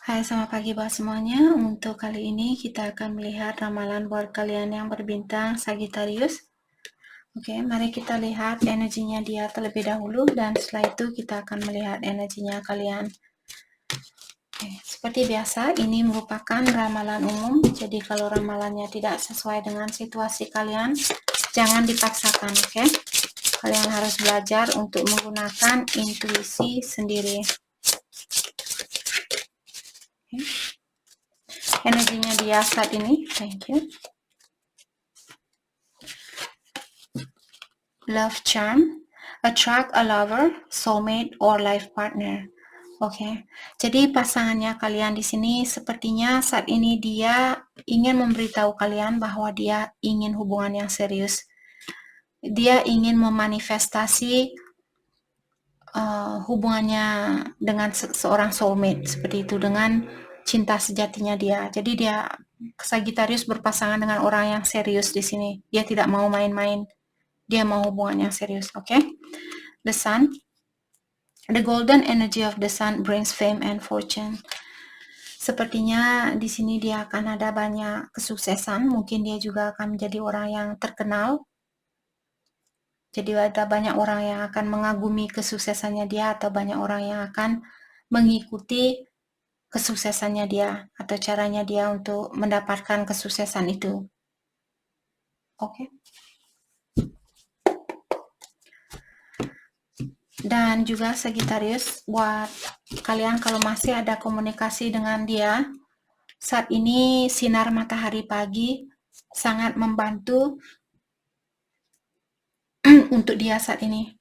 Hai, selamat pagi buat semuanya. Untuk kali ini kita akan melihat ramalan buat kalian yang berbintang Sagittarius. Oke, mari kita lihat energinya dia terlebih dahulu dan setelah itu kita akan melihat energinya kalian. Oke, seperti biasa ini merupakan ramalan umum. Jadi kalau ramalannya tidak sesuai dengan situasi kalian, jangan dipaksakan, oke? Kalian harus belajar untuk menggunakan intuisi sendiri. Oke. Energinya dia saat ini, thank you. Love charm, attract a lover, soulmate, or life partner. Oke, jadi pasangannya kalian di sini sepertinya saat ini dia ingin memberitahu kalian bahwa dia ingin hubungan yang serius. Dia ingin memanifestasi hubungannya dengan seorang soulmate seperti itu, dengan cinta sejatinya dia. Jadi dia Sagittarius berpasangan dengan orang yang serius di sini. Dia tidak mau main-main. Dia mau hubungan yang serius, oke? The Sun. The golden energy of the sun brings fame and fortune. Sepertinya di sini dia akan ada banyak kesuksesan. Mungkin dia juga akan menjadi orang yang terkenal. Jadi ada banyak orang yang akan mengagumi kesuksesannya dia atau banyak orang yang akan mengikuti kesuksesannya dia atau caranya dia untuk mendapatkan kesuksesan itu. Oke. Dan juga Sagittarius, buat kalian kalau masih ada komunikasi dengan dia, saat ini sinar matahari pagi sangat membantu untuk dia saat ini.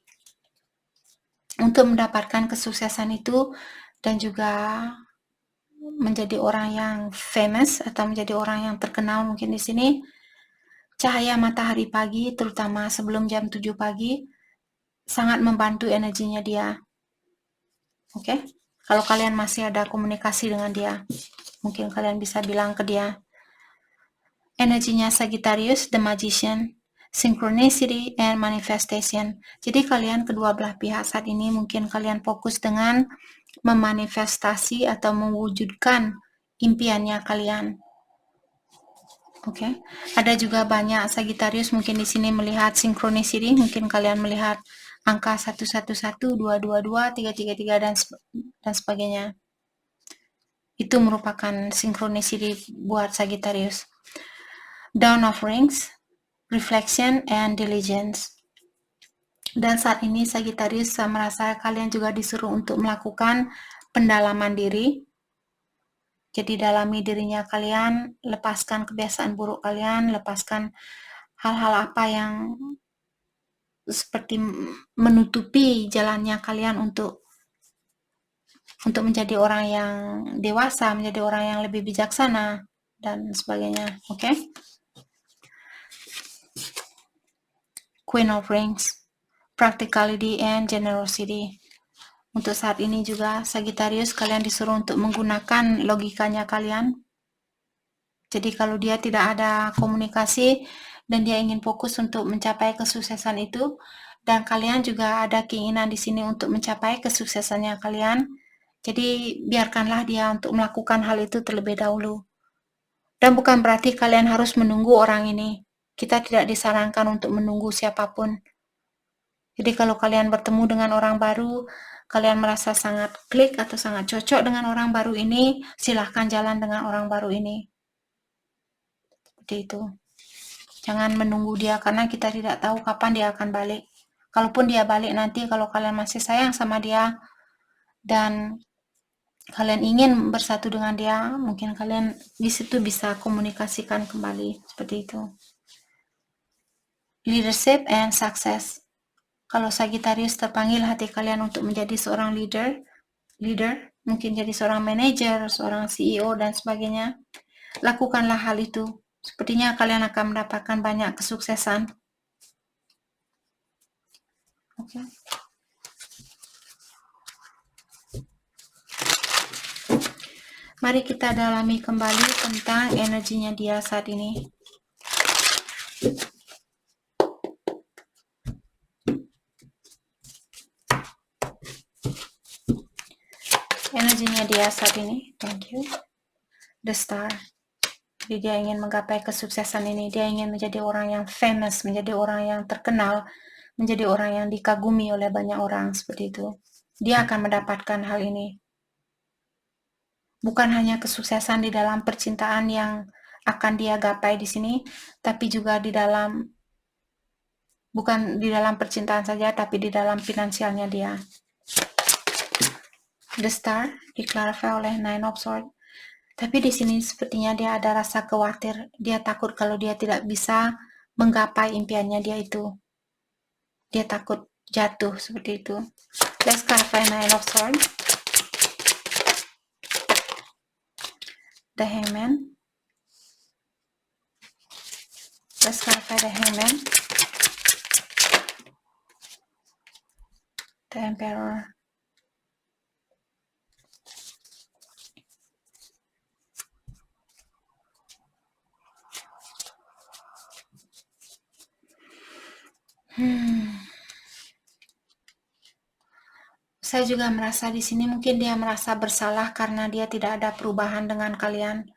Untuk mendapatkan kesuksesan itu dan juga menjadi orang yang famous atau menjadi orang yang terkenal mungkin di sini, cahaya matahari pagi terutama sebelum jam 7 pagi sangat membantu energinya dia. Oke? Kalau kalian masih ada komunikasi dengan dia, mungkin kalian bisa bilang ke dia. Energinya Sagittarius, the magician, synchronicity and manifestation. Jadi kalian kedua belah pihak saat ini mungkin kalian fokus dengan memanifestasi atau mewujudkan impiannya kalian. Oke. Ada juga banyak Sagittarius mungkin di sini melihat synchronicity, mungkin kalian melihat angka 111, 222, 333 dan sebagainya. Itu merupakan synchronicity buat Sagittarius. Dawn of Rings, reflection and diligence. Dan saat ini Sagittarius merasa kalian juga disuruh untuk melakukan pendalaman diri. Jadi dalami dirinya kalian, lepaskan kebiasaan buruk kalian, lepaskan hal-hal apa yang seperti menutupi jalannya kalian untuk menjadi orang yang dewasa, menjadi orang yang lebih bijaksana dan sebagainya. Oke? Queen of Rings, practicality and generosity. Untuk saat ini juga Sagittarius kalian disuruh untuk menggunakan logikanya kalian. Jadi kalau dia tidak ada komunikasi dan dia ingin fokus untuk mencapai kesuksesan itu, dan kalian juga ada keinginan di sini untuk mencapai kesuksesannya kalian, jadi biarkanlah dia untuk melakukan hal itu terlebih dahulu. Dan bukan berarti kalian harus menunggu orang ini. Kita tidak disarankan untuk menunggu siapapun. Jadi kalau kalian bertemu dengan orang baru, kalian merasa sangat klik atau sangat cocok dengan orang baru ini, silahkan jalan dengan orang baru ini. Seperti itu. Jangan menunggu dia karena kita tidak tahu kapan dia akan balik. Kalaupun dia balik nanti, kalau kalian masih sayang sama dia dan kalian ingin bersatu dengan dia, mungkin kalian di situ bisa komunikasikan kembali seperti itu. Leadership and success. Kalau Sagittarius terpanggil hati kalian untuk menjadi seorang leader, mungkin jadi seorang manajer, seorang CEO dan sebagainya, lakukanlah hal itu. Sepertinya kalian akan mendapatkan banyak kesuksesan. Oke. Mari kita dalami kembali tentang energinya dia saat ini. Energinya kesuksesannya dia saat ini. Thank you. The Star. Jadi dia ingin menggapai kesuksesan ini. Dia ingin menjadi orang yang famous, menjadi orang yang terkenal, menjadi orang yang dikagumi oleh banyak orang, seperti itu. Dia akan mendapatkan hal ini. Bukan hanya kesuksesan di dalam percintaan yang akan dia gapai di sini, tapi juga di dalam, bukan di dalam percintaan saja, tapi di dalam finansialnya dia. The Star diklarify oleh Nine of Swords. Tapi di sini sepertinya dia ada rasa khawatir. Dia takut kalau dia tidak bisa menggapai impiannya dia itu. Dia takut jatuh seperti itu. Let's clarify Nine of Swords. The Hangman. Let's clarify the Hangman. The Emperor. Saya juga merasa di sini mungkin dia merasa bersalah karena dia tidak ada perubahan dengan kalian.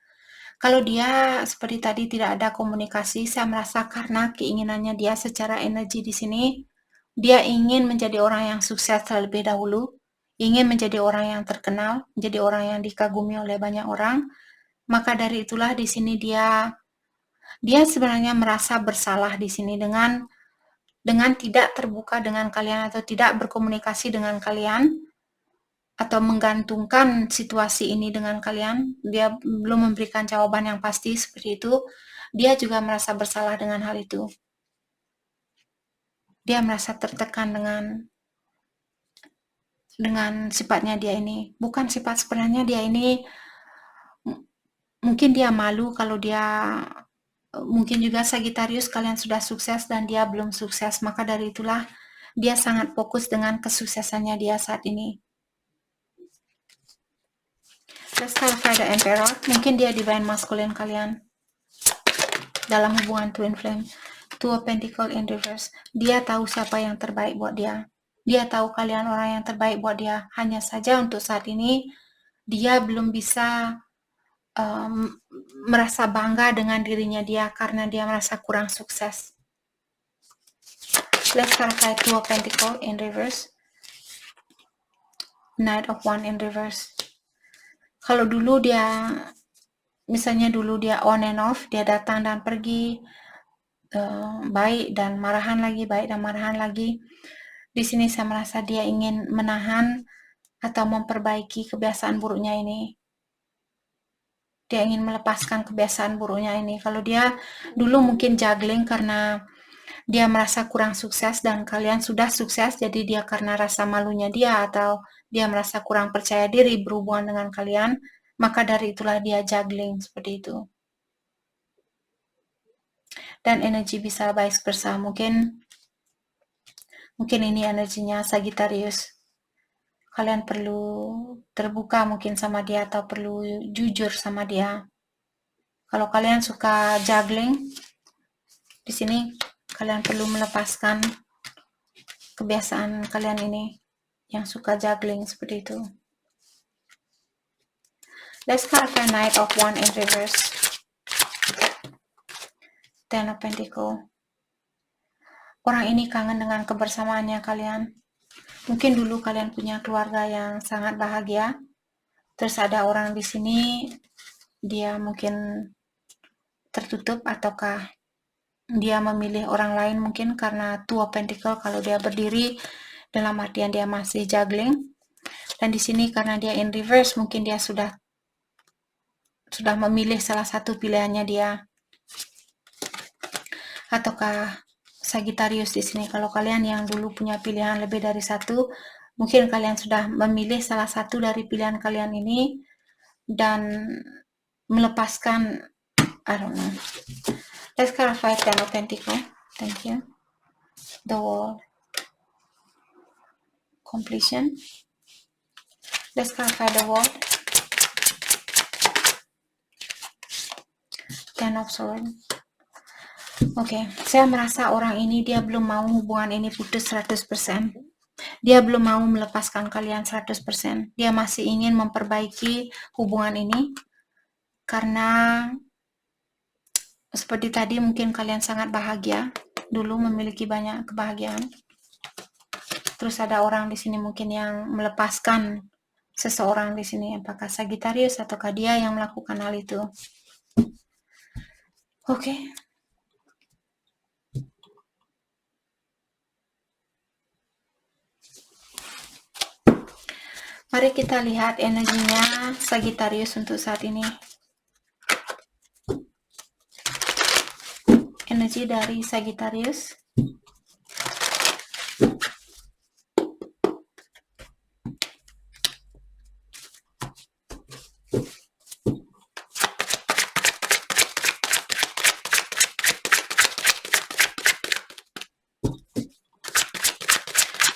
Kalau dia seperti tadi tidak ada komunikasi, saya merasa karena keinginannya dia secara energi di sini, dia ingin menjadi orang yang sukses terlebih dahulu, ingin menjadi orang yang terkenal, menjadi orang yang dikagumi oleh banyak orang. Maka dari itulah di sini dia sebenarnya merasa bersalah di sini dengan tidak terbuka dengan kalian atau tidak berkomunikasi dengan kalian atau menggantungkan situasi ini dengan kalian. Dia belum memberikan jawaban yang pasti seperti itu. Dia juga merasa bersalah dengan hal itu. Dia merasa tertekan dengan sifatnya dia ini. Bukan sifat sebenarnya dia ini, mungkin dia malu kalau dia, mungkin juga Sagittarius kalian sudah sukses dan dia belum sukses, maka dari itulah dia sangat fokus dengan kesuksesannya dia saat ini. Let's clarify the Emperor. Mungkin dia divine masculine kalian dalam hubungan twin flame. Two of Pentacles in reverse. Dia tahu siapa yang terbaik buat dia. Dia tahu kalian orang yang terbaik buat dia. Hanya saja untuk saat ini dia belum bisa merasa bangga dengan dirinya dia karena dia merasa kurang sukses. Let's clarify Two of Pentacles in reverse. Knight of Wands in reverse. Kalau dulu dia, misalnya dulu dia on and off, dia datang dan pergi, baik dan marahan lagi, baik dan marahan lagi. Di sini saya merasa dia ingin menahan atau memperbaiki kebiasaan buruknya ini. Dia ingin melepaskan kebiasaan buruknya ini. Kalau dia dulu mungkin juggling karena dia merasa kurang sukses dan kalian sudah sukses, jadi dia karena rasa malunya dia atau dia merasa kurang percaya diri berhubungan dengan kalian, maka dari itulah dia juggling seperti itu. Dan energi bisa vice versa. Mungkin ini energinya Sagittarius. Kalian perlu terbuka mungkin sama dia atau perlu jujur sama dia. Kalau kalian suka juggling, di sini kalian perlu melepaskan kebiasaan kalian ini yang suka juggling seperti itu. Let's clarify Knight of Wands in reverse. Ten of Pentacles. Orang ini kangen dengan kebersamaannya kalian. Mungkin dulu kalian punya keluarga yang sangat bahagia. Terus ada orang di sini, dia mungkin tertutup ataukah dia memilih orang lain mungkin karena Two of Pentacles kalau dia berdiri dalam artian dia masih juggling. Dan di sini karena dia in reverse, mungkin dia sudah memilih salah satu pilihannya dia. Ataukah Sagittarius di sini kalau kalian yang dulu punya pilihan lebih dari satu, mungkin kalian sudah memilih salah satu dari pilihan kalian ini dan melepaskan, I don't know. Let's clarify Ten of Pentacles. Thank you. The Wall. Completion. Let's clarify the Wall. Ten of Swords. Oke, saya merasa orang ini dia belum mau hubungan ini putus 100%. Dia belum mau melepaskan kalian 100%. Dia masih ingin memperbaiki hubungan ini karena seperti tadi mungkin kalian sangat bahagia dulu, memiliki banyak kebahagiaan. Terus ada orang di sini mungkin yang melepaskan seseorang di sini, apakah Sagittarius ataukah dia yang melakukan hal itu. Oke. Mari kita lihat energinya Sagittarius untuk saat ini. Energi dari Sagittarius.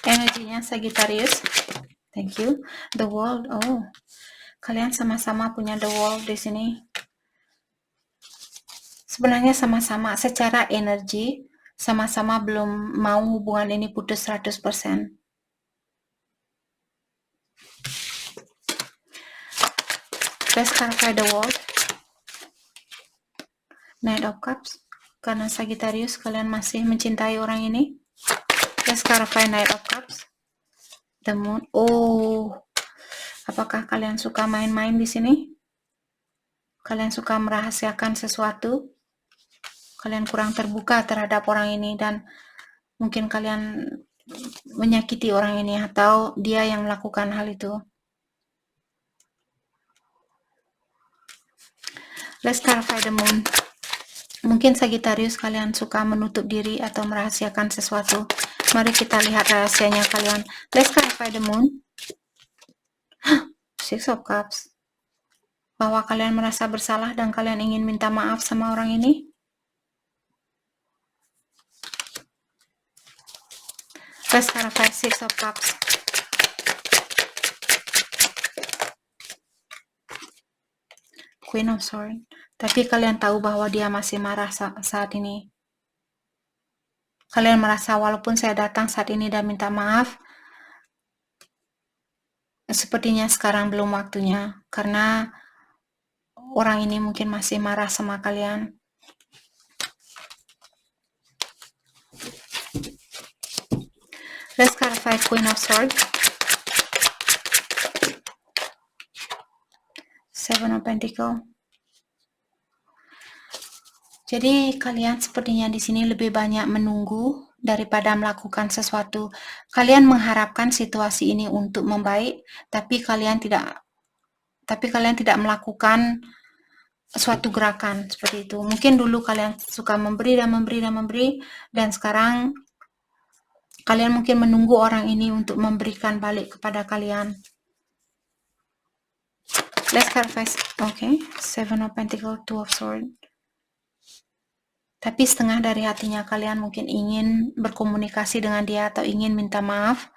Energinya Sagittarius. Thank you. The World. Oh, kalian sama-sama punya The World di sini. Sebenarnya sama-sama secara energi, sama-sama belum mau hubungan ini putus 100%. Let's clarify the world. Knight of Cups. Karena Sagittarius kalian masih mencintai orang ini. Let's clarify Knight of Cups. The Moon. Oh, apakah kalian suka main-main di sini? Kalian suka merahasiakan sesuatu? Kalian kurang terbuka terhadap orang ini dan mungkin kalian menyakiti orang ini atau dia yang melakukan hal itu. Let's clarify the Moon. Mungkin Sagittarius kalian suka menutup diri atau merahasiakan sesuatu. Mari kita lihat rahasianya kalian. Let's clarify the Moon. Six of Cups. Bahwa kalian merasa bersalah dan kalian ingin minta maaf sama orang ini. Let's clarify Six of Cups. Queen of Swords. Tapi kalian tahu bahwa dia masih marah saat ini. Kalian merasa walaupun saya datang saat ini dan minta maaf, sepertinya sekarang belum waktunya. Karena orang ini mungkin masih marah sama kalian. Let's clarify Queen of Swords. Seven of Pentacles. Jadi kalian sepertinya di sini lebih banyak menunggu daripada melakukan sesuatu. Kalian mengharapkan situasi ini untuk membaik, tapi kalian tidak melakukan suatu gerakan seperti itu. Mungkin dulu kalian suka memberi dan sekarang kalian mungkin menunggu orang ini untuk memberikan balik kepada kalian. Let's clarify. Okay, Seven of Pentacles, Two of Swords. Tapi setengah dari hatinya kalian mungkin ingin berkomunikasi dengan dia atau ingin minta maaf.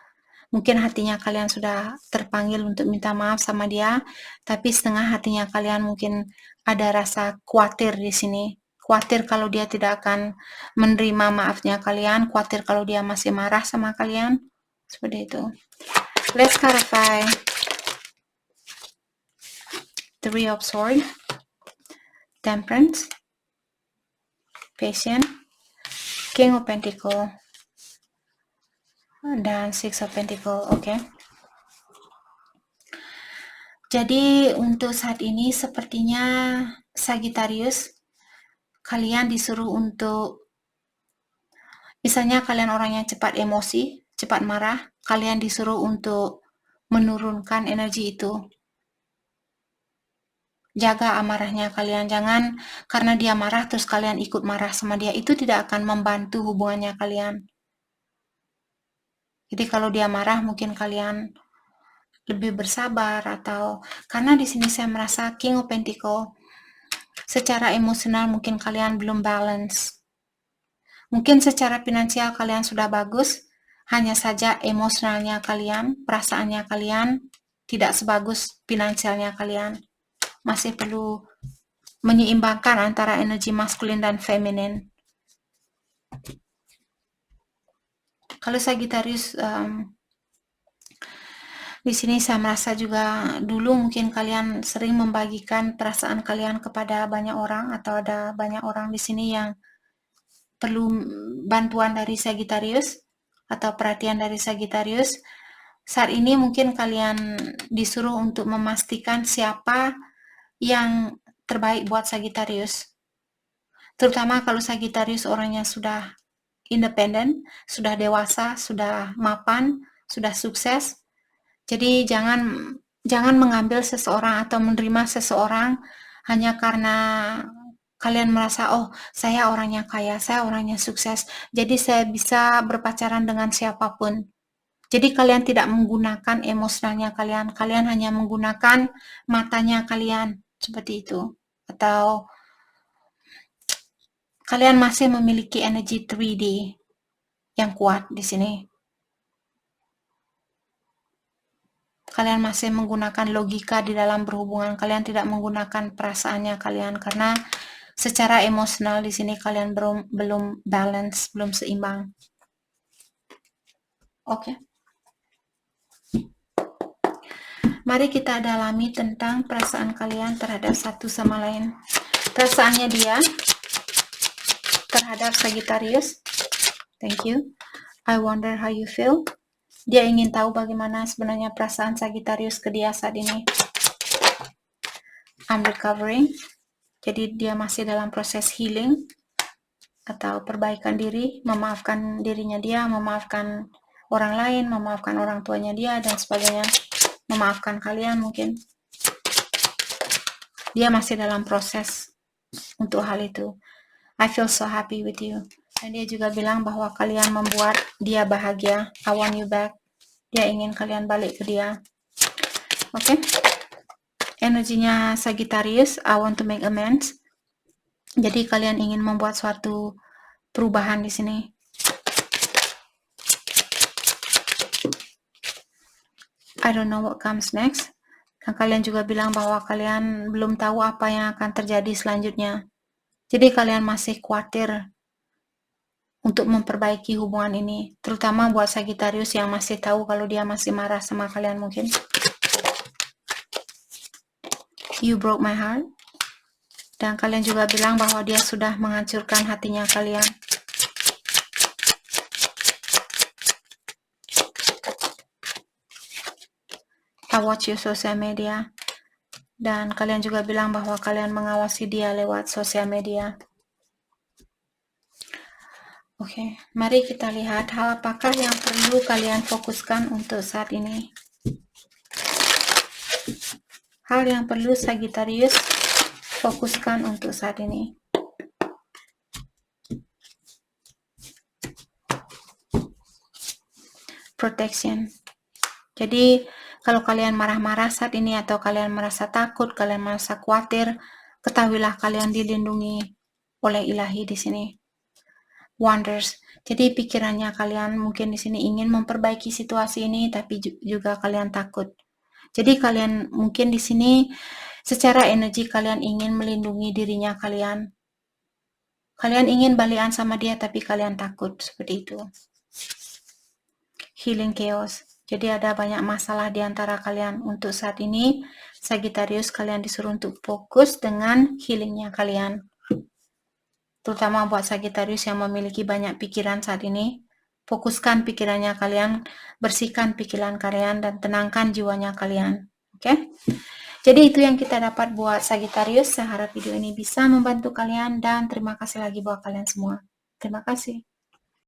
Mungkin hatinya kalian sudah terpanggil untuk minta maaf sama dia, tapi setengah hatinya kalian mungkin ada rasa khawatir di sini. Khawatir kalau dia tidak akan menerima maafnya kalian, khawatir kalau dia masih marah sama kalian. Seperti itu. Let's clarify. Three of Swords. Temperance. Patience. King of Pentacles. Dan Six of Pentacles. Oke. Jadi untuk saat ini sepertinya Sagittarius kalian disuruh untuk, misalnya kalian orang yang cepat emosi, cepat marah, kalian disuruh untuk menurunkan energi itu. Jaga amarahnya kalian, jangan karena dia marah terus kalian ikut marah sama dia, itu tidak akan membantu hubungannya kalian. Jadi kalau dia marah mungkin kalian lebih bersabar, atau karena di sini saya merasa King of Pentacles, secara emosional mungkin kalian belum balance. Mungkin secara finansial kalian sudah bagus, hanya saja emosionalnya kalian, perasaannya kalian tidak sebagus finansialnya kalian. Masih perlu menyeimbangkan antara energi maskulin dan feminin. Kalau Sagittarius Di sini saya merasa juga dulu mungkin kalian sering membagikan perasaan kalian kepada banyak orang, atau ada banyak orang di sini yang perlu bantuan dari Sagittarius atau perhatian dari Sagittarius. Saat ini mungkin kalian disuruh untuk memastikan siapa yang terbaik buat Sagittarius. Terutama kalau Sagittarius orangnya sudah independen, sudah dewasa, sudah mapan, sudah sukses. Jadi jangan mengambil seseorang atau menerima seseorang hanya karena kalian merasa, oh saya orangnya kaya, saya orangnya sukses, jadi saya bisa berpacaran dengan siapapun. Jadi kalian tidak menggunakan emosionalnya kalian, kalian hanya menggunakan matanya kalian, seperti itu. Atau kalian masih memiliki energi 3D yang kuat di sini. Kalian masih menggunakan logika di dalam berhubungan, kalian tidak menggunakan perasaannya kalian, karena secara emosional di sini kalian belum balance, belum seimbang. Oke. Mari kita dalami tentang perasaan kalian terhadap satu sama lain. Perasaannya dia terhadap Sagittarius. Thank you. I wonder how you feel. Dia ingin tahu bagaimana sebenarnya perasaan Sagittarius ke dia saat ini. I'm recovering. Jadi dia masih dalam proses healing atau perbaikan diri, memaafkan dirinya dia, memaafkan orang lain, memaafkan orang tuanya dia, dan sebagainya. Memaafkan kalian mungkin. Dia masih dalam proses untuk hal itu. I feel so happy with you. Dan dia juga bilang bahwa kalian membuat dia bahagia. I want you back. Dia ingin kalian balik ke dia. Oke? Energinya Sagittarius, I want to make amends. Jadi kalian ingin membuat suatu perubahan di sini. I don't know what comes next. Dan kalian juga bilang bahwa kalian belum tahu apa yang akan terjadi selanjutnya. Jadi kalian masih khawatir untuk memperbaiki hubungan ini. Terutama buat Sagittarius yang masih tahu kalau dia masih marah sama kalian mungkin. You broke my heart. Dan kalian juga bilang bahwa dia sudah menghancurkan hatinya kalian. I watch your social media. Dan kalian juga bilang bahwa kalian mengawasi dia lewat sosial media. Oke, mari kita lihat hal apakah yang perlu kalian fokuskan untuk saat ini. Hal yang perlu Sagittarius fokuskan untuk saat ini. Protection. Jadi kalau kalian marah-marah saat ini, atau kalian merasa takut, kalian merasa khawatir, ketahuilah kalian dilindungi oleh Ilahi di sini. Wonders. Jadi pikirannya kalian mungkin di sini ingin memperbaiki situasi ini, tapi juga kalian takut. Jadi kalian mungkin di sini secara energi kalian ingin melindungi dirinya kalian. Kalian ingin balikan sama dia, tapi kalian takut, seperti itu. Healing chaos. Jadi ada banyak masalah di antara kalian. Untuk saat ini, Sagittarius, kalian disuruh untuk fokus dengan healingnya kalian. Terutama buat Sagittarius yang memiliki banyak pikiran saat ini. Fokuskan pikirannya kalian, bersihkan pikiran kalian, dan tenangkan jiwanya kalian. Oke? Jadi itu yang kita dapat buat Sagittarius. Saya harap video ini bisa membantu kalian, dan terima kasih lagi buat kalian semua. Terima kasih.